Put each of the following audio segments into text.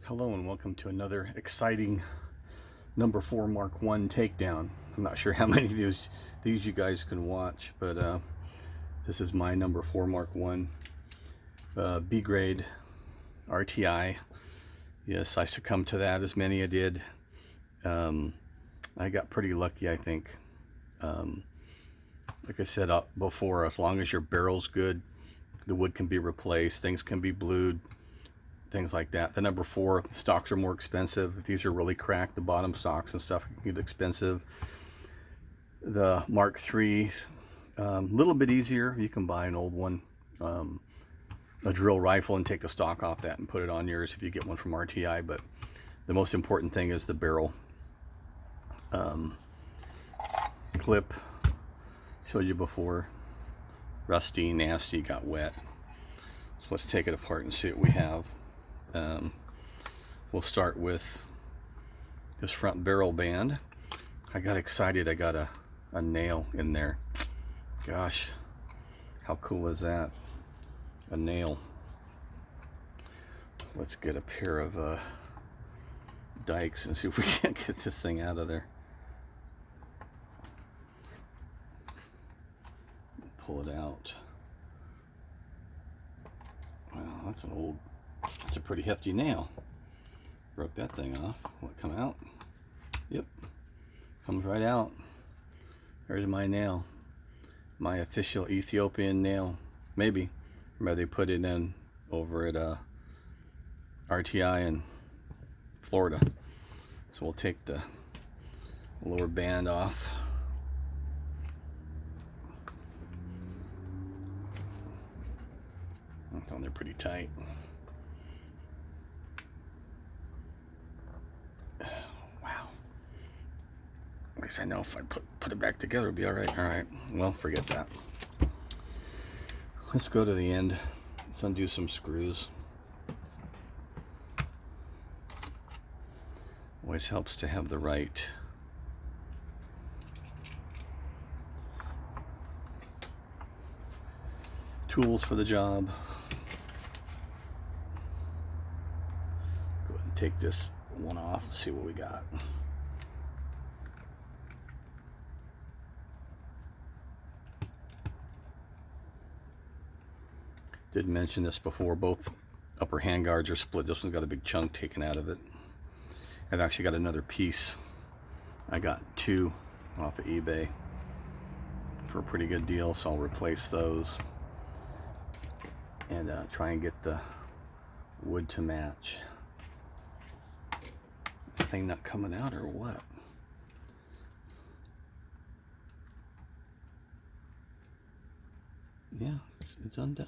Hello and welcome to another exciting number 4 Mark 1 takedown. I'm not sure how many of these you guys can watch, but this is my number 4 Mark 1 B grade RTI. Yes, I succumbed to that, as many I did. I got pretty lucky, I think. Like I said before, as long as your barrel's good, the wood can be replaced, things can be blued, things like that. The number 4 stocks are more expensive. If these are really cracked, the bottom stocks and stuff can get expensive. The Mark 3, a little bit easier. You can buy an old one, a drill rifle, and take the stock off that and put it on yours if you get one from RTI. But the most important thing is the barrel. Clip, showed you before, rusty, nasty, got wet. So let's take it apart and see what we have. We'll start with this front barrel band. I got excited, I got a nail in there. Gosh, how cool is that? A nail. Let's get a pair of dikes and see if we can't get this thing out of there. Pull it out. Wow, that's a pretty hefty nail. Broke that thing off. Will it come out? Yep, comes right out. There's my nail, my official Ethiopian nail. Maybe they put it in over at RTI in Florida. So we'll take the lower band off. I found they're pretty tight. Wow. At least I know if I put it back together, it'll be all right. All right. Well, forget that. Let's go to the end. Let's undo some screws. Always helps to have the right tools for the job. Go ahead and take this one off and see what we got. Did mention this before, both upper handguards are split. This one's got a big chunk taken out of it. I've actually got another piece. I got 2 off of eBay for a pretty good deal, so I'll replace those and try and get the wood to match. The thing not coming out or what? Yeah, it's undone.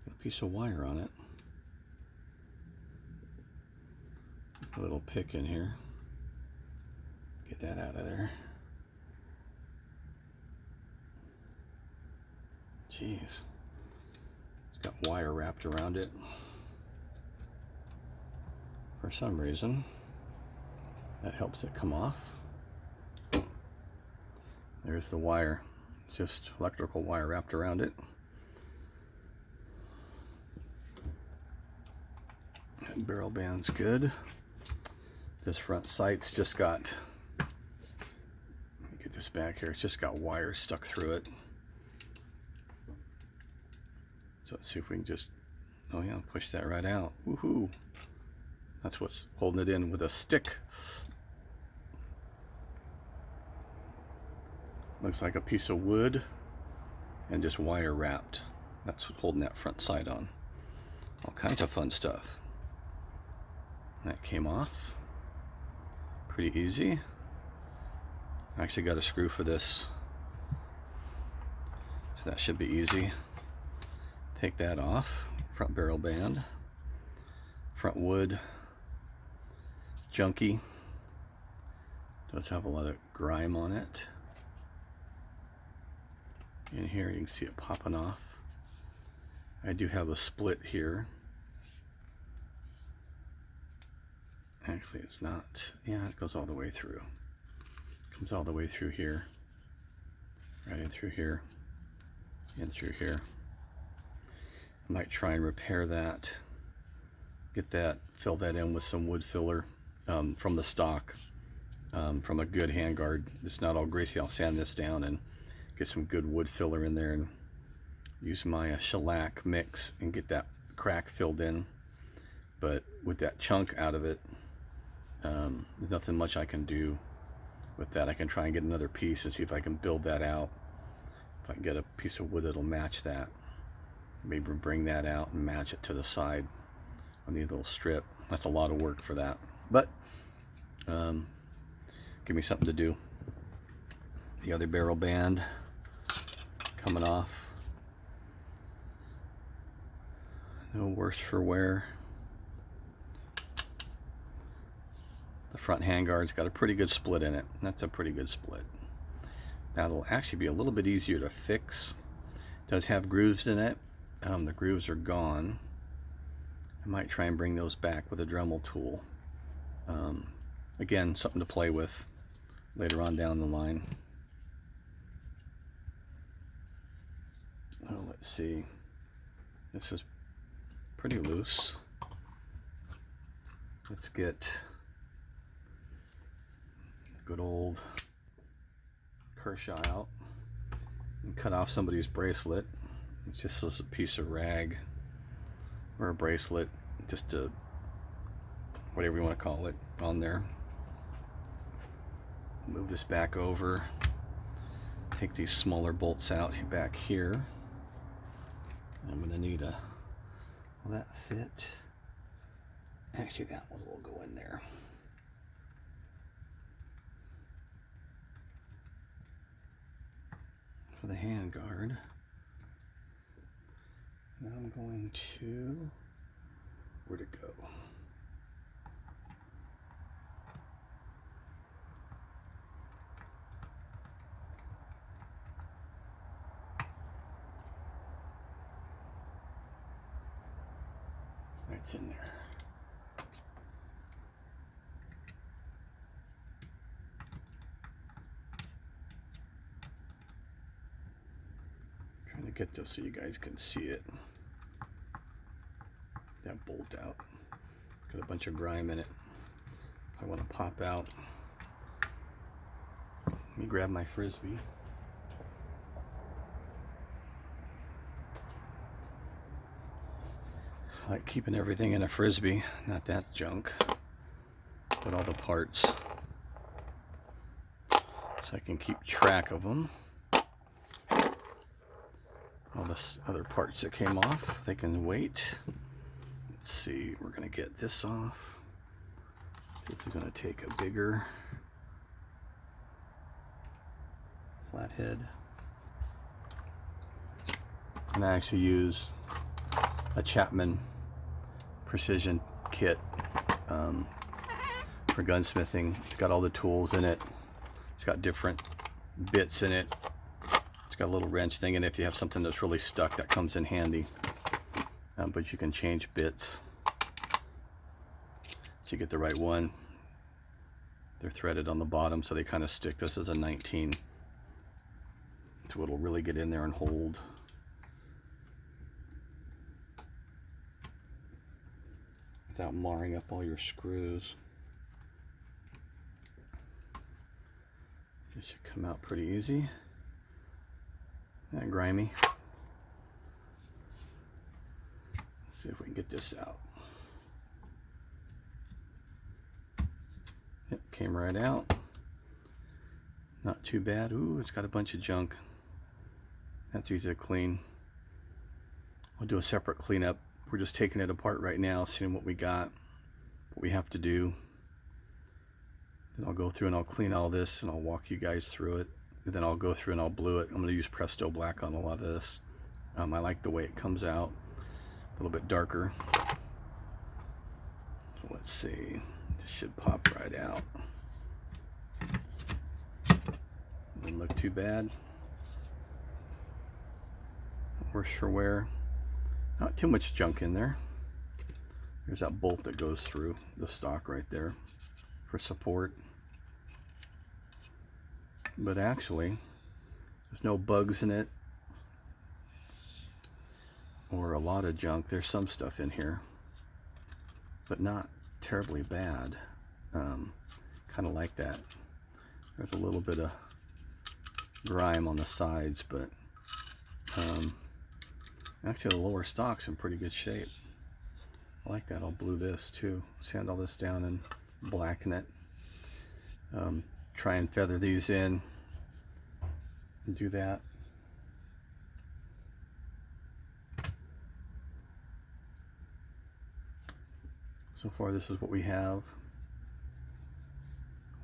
Got a piece of wire on it. A little pick in here. Get that out of there. Jeez. It's got wire wrapped around it. For some reason, that helps it come off. There's the wire. Just electrical wire wrapped around it. That barrel band's good. This front sight's just got, let me get this back here, it's just got wires stuck through it. So let's see if we can just, oh yeah, push that right out. Woohoo! That's what's holding it in with a stick. Looks like a piece of wood and just wire wrapped. That's what's holding that front sight on. All kinds of fun stuff. That came off. Pretty easy. I actually got a screw for this, so that should be easy. Take that off. Front barrel band. Front wood. Junky. Does have a lot of grime on it. In here you can see it popping off. I do have a split here. Actually, it's not. Yeah, it goes all the way through. Comes all the way through here. Right in through here. In through here. I might try and repair that Get that, fill that in with some wood filler from the stock, from a good handguard. It's not all greasy. I'll sand this down and get some good wood filler in there and use my shellac mix and get that crack filled in. But with that chunk out of it, there's nothing much I can do with that. I can try and get another piece and see if I can build that out. If I can get a piece of wood that'll match that, maybe bring that out and match it to the side on the little strip. That's a lot of work for that, but give me something to do. The other barrel band coming off, no worse for wear. The front handguard's got a pretty good split in it. That's a pretty good split. That'll actually be a little bit easier to fix. It does have grooves in it. The grooves are gone. I might try and bring those back with a Dremel tool. Again, something to play with later on down the line. Oh, let's see. This is pretty loose. Let's get good old Kershaw out and cut off somebody's bracelet. It's just a piece of rag or a bracelet, just a whatever you want to call it, on there. Move this back over, take these smaller bolts out back here. I'm going to need a, will that fit? Actually, that one will go in there. For the hand guard. Now I'm going to, where'd it go? It's in there. Trying to get this so you guys can see it. That bolt out. Got a bunch of grime in it. I want to pop out. Let me grab my Frisbee. I like keeping everything in a Frisbee, not that junk, but all the parts, so I can keep track of them. All the other parts that came off, they can wait. Let's see, we're going to get this off. This is going to take a bigger flathead. And I actually use a Chapman precision kit for gunsmithing. It's got all the tools in it. It's got different bits in it. It's got a little wrench thing, and if you have something that's really stuck, that comes in handy. But you can change bits so you get the right one. They're threaded on the bottom, so they kind of stick. This is a 19, so it'll really get in there and hold. Without marring up all your screws. It should come out pretty easy. Not grimy. Let's see if we can get this out. Yep, came right out. Not too bad. Ooh, it's got a bunch of junk. That's easy to clean. We'll do a separate cleanup. We're just taking it apart right now, seeing what we got, what we have to do. Then I'll go through and I'll clean all this and I'll walk you guys through it. And then I'll go through and I'll blue it. I'm going to use Presto Black on a lot of this. I like the way it comes out, a little bit darker. So let's see, this should pop right out. Doesn't look too bad. Worse for wear. Not too much junk in there. There's that bolt that goes through the stock right there for support. But actually, there's no bugs in it or a lot of junk. There's some stuff in here. but not terribly bad. Kind of like that. There's a little bit of grime on the sides, but actually the lower stock's in pretty good shape. I like that. I'll blue this too. Sand all this down and blacken it. Try and feather these in and do that. So far this is what we have.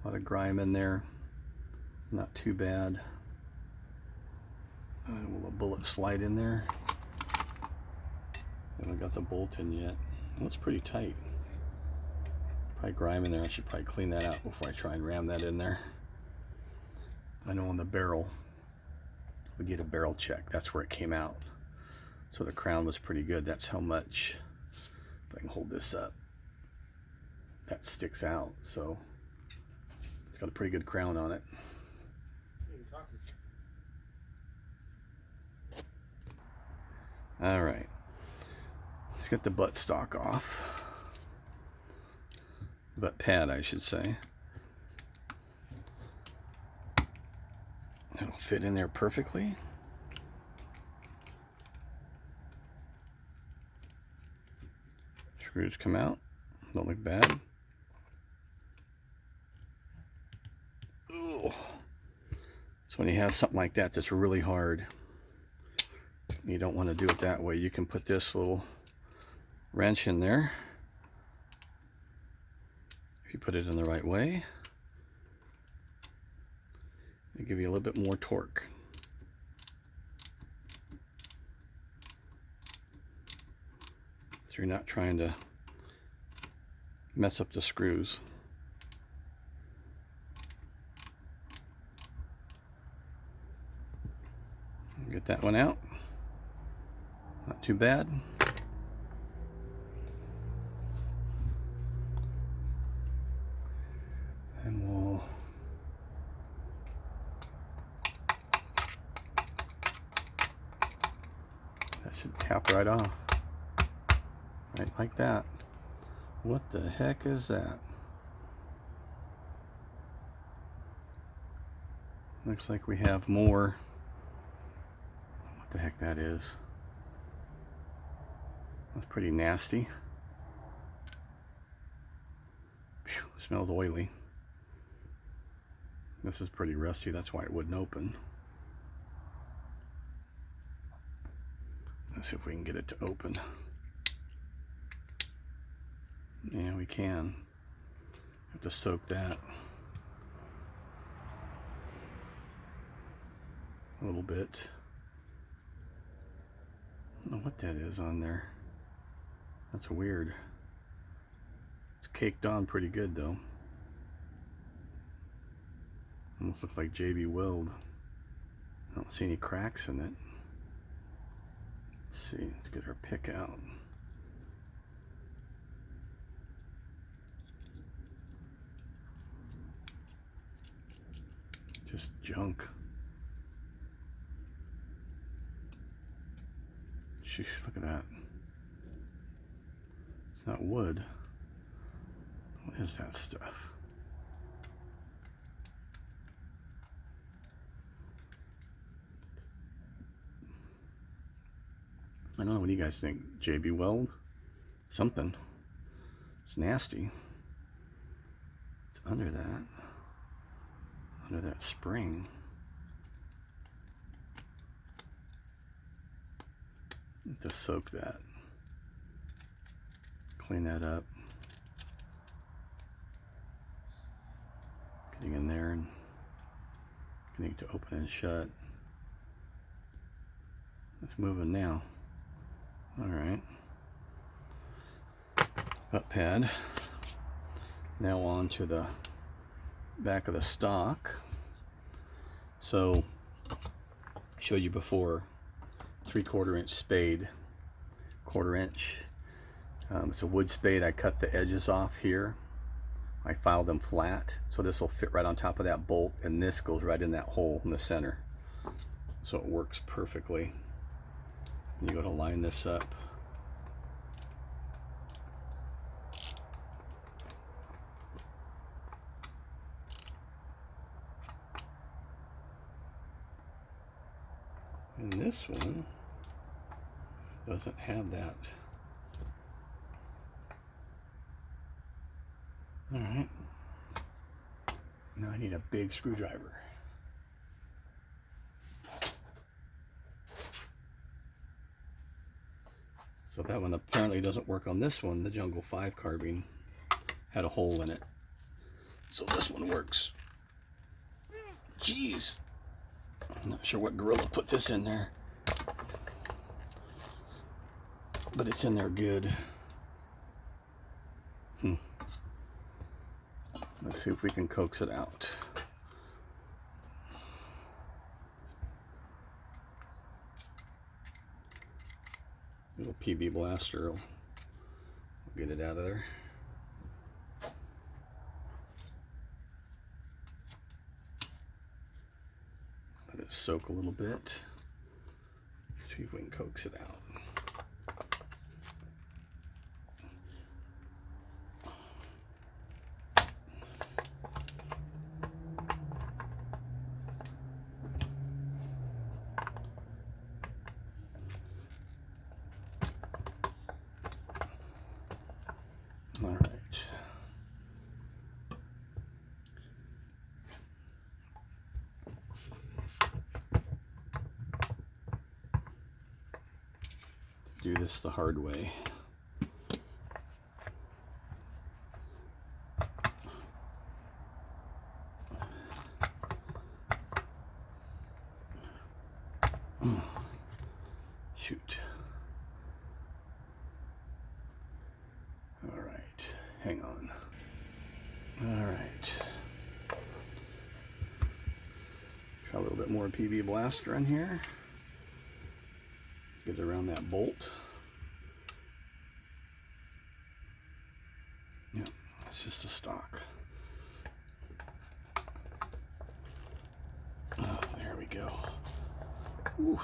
A lot of grime in there. Not too bad. Will a bullet slide in there? Haven't got the bolt in yet. That's pretty tight. Probably grime in there. I should probably clean that out before I try and ram that in there. I know on the barrel, we get a barrel check. That's where it came out. So the crown was pretty good. That's how much, if I can hold this up, that sticks out. So it's got a pretty good crown on it. All right, let's get the butt stock off. Butt pad, I should say. It'll fit in there perfectly. Screws come out, don't look bad. Ooh. So when you have something like that that's really hard, you don't want to do it that way. You can put this little wrench in there. If you put it in the right way, it'll give you a little bit more torque. So you're not trying to mess up the screws. Get that one out. Not too bad. And we'll that should tap right off. Right like that. What the heck is that? Looks like we have more. What the heck that is? That's pretty nasty. Phew, smells oily. This is pretty rusty, that's why it wouldn't open. Let's see if we can get it to open. Yeah, we can. Have to soak that a little bit. I don't know what that is on there. That's weird. It's caked on pretty good though. Almost looks like JB Weld. I don't see any cracks in it. Let's see, let's get our pick out. Just junk. Sheesh, look at that. It's not wood. What is that stuff? I don't know, what do you guys think? JB Weld? Something. It's nasty. It's under that spring. Just soak that. Clean that up. Getting in there and getting it to open and shut. It's moving now. Alright. Butt pad. Now on to the back of the stock. So, I showed you before, 3/4 inch spade, 1/4 inch. It's a wood spade. I cut the edges off here. I filed them flat, so this will fit right on top of that bolt, and this goes right in that hole in the center. So it works perfectly. You go to line this up. And this one doesn't have that. All right. Now I need a big screwdriver. So that one apparently doesn't work on this one. The Jungle 5 carbine had a hole in it. So this one works. Jeez. I'm not sure what gorilla put this in there. But it's in there good. Let's see if we can coax it out. Little PB blaster will get it out of there. Let it soak a little bit. See if we can coax it out. All right. Do this the hard way. Shoot. All right, hang on. All right. Try a little bit more PB blaster in here. Get it around that bolt. Yep, that's just a stock. Oh, there we go. Ooh.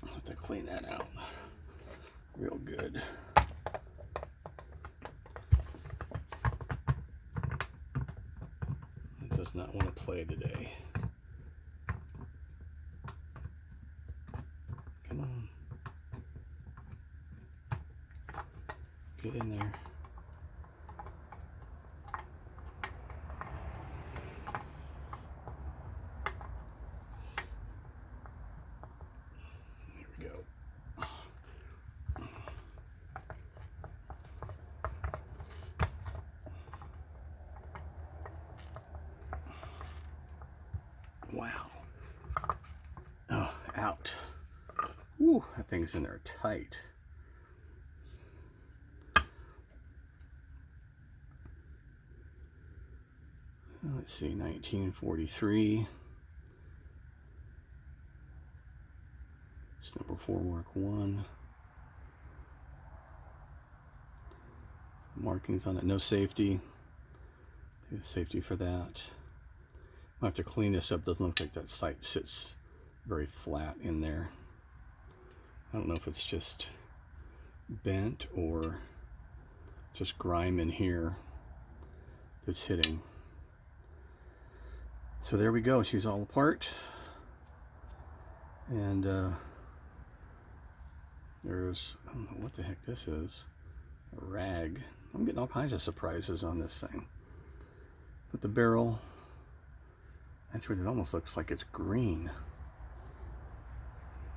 I'll have to clean that out real good. It does not want to play today. Come on. Get in there. There we go. Wow. Oh, out. Woo, that thing's in there tight. Let's see, 1943. It's number 4 Mk1. Markings on it, no safety. There's safety for that. I'll have to clean this up. Doesn't look like that sight sits very flat in there. I don't know if it's just bent or just grime in here that's hitting. So there we go. She's all apart. And there's, I don't know what the heck this is. A rag. I'm getting all kinds of surprises on this thing. But the barrel, that's weird. It almost looks like it's green.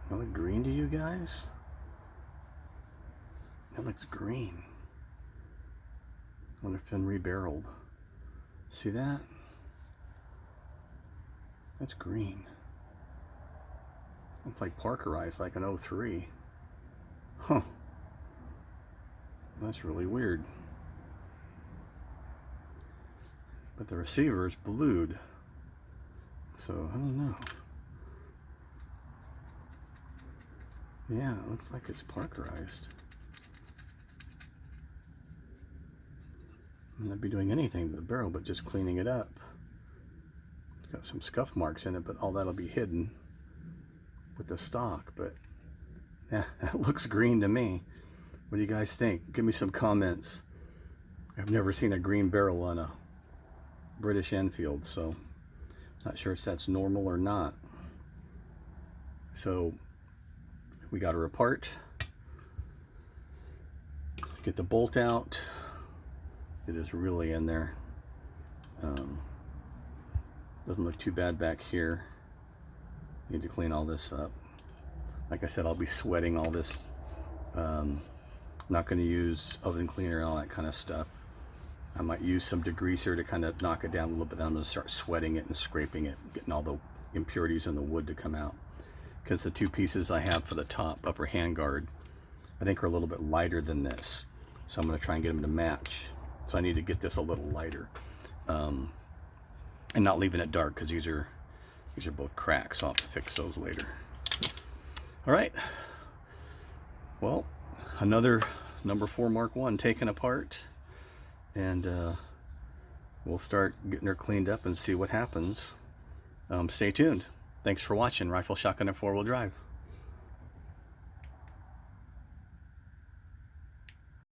Does that look green to you guys? That looks green. I wonder if it's been rebarreled. See that? That's green. It's like Parkerized, like an 03. Huh. That's really weird. But the receiver is blued. So, I don't know. Yeah, it looks like it's Parkerized. I'm not be doing anything to the barrel but just cleaning it up. It's got some scuff marks in it, but all that'll be hidden with the stock. But yeah, it looks green to me. What do you guys think? Give me some comments. I've never seen a green barrel on a British Enfield, so not sure if that's normal or not. So we got her apart. Get the bolt out. It is really in there. Doesn't look too bad back here. Need to clean all this up. Like I said, I'll be sweating all this. Not going to use oven cleaner and all that kind of stuff. I might use some degreaser to kind of knock it down a little bit. Then I'm going to start sweating it and scraping it, getting all the impurities in the wood to come out. Because the two pieces I have for the top upper handguard, I think are a little bit lighter than this. So I'm going to try and get them to match. So I need to get this a little lighter. And not leaving it dark, because these are both cracked, so I'll have to fix those later. All right. Well, another number 4 Mark 1 taken apart. And we'll start getting her cleaned up and see what happens. Stay tuned. Thanks for watching Rifle, Shotgun, and 4-wheel drive.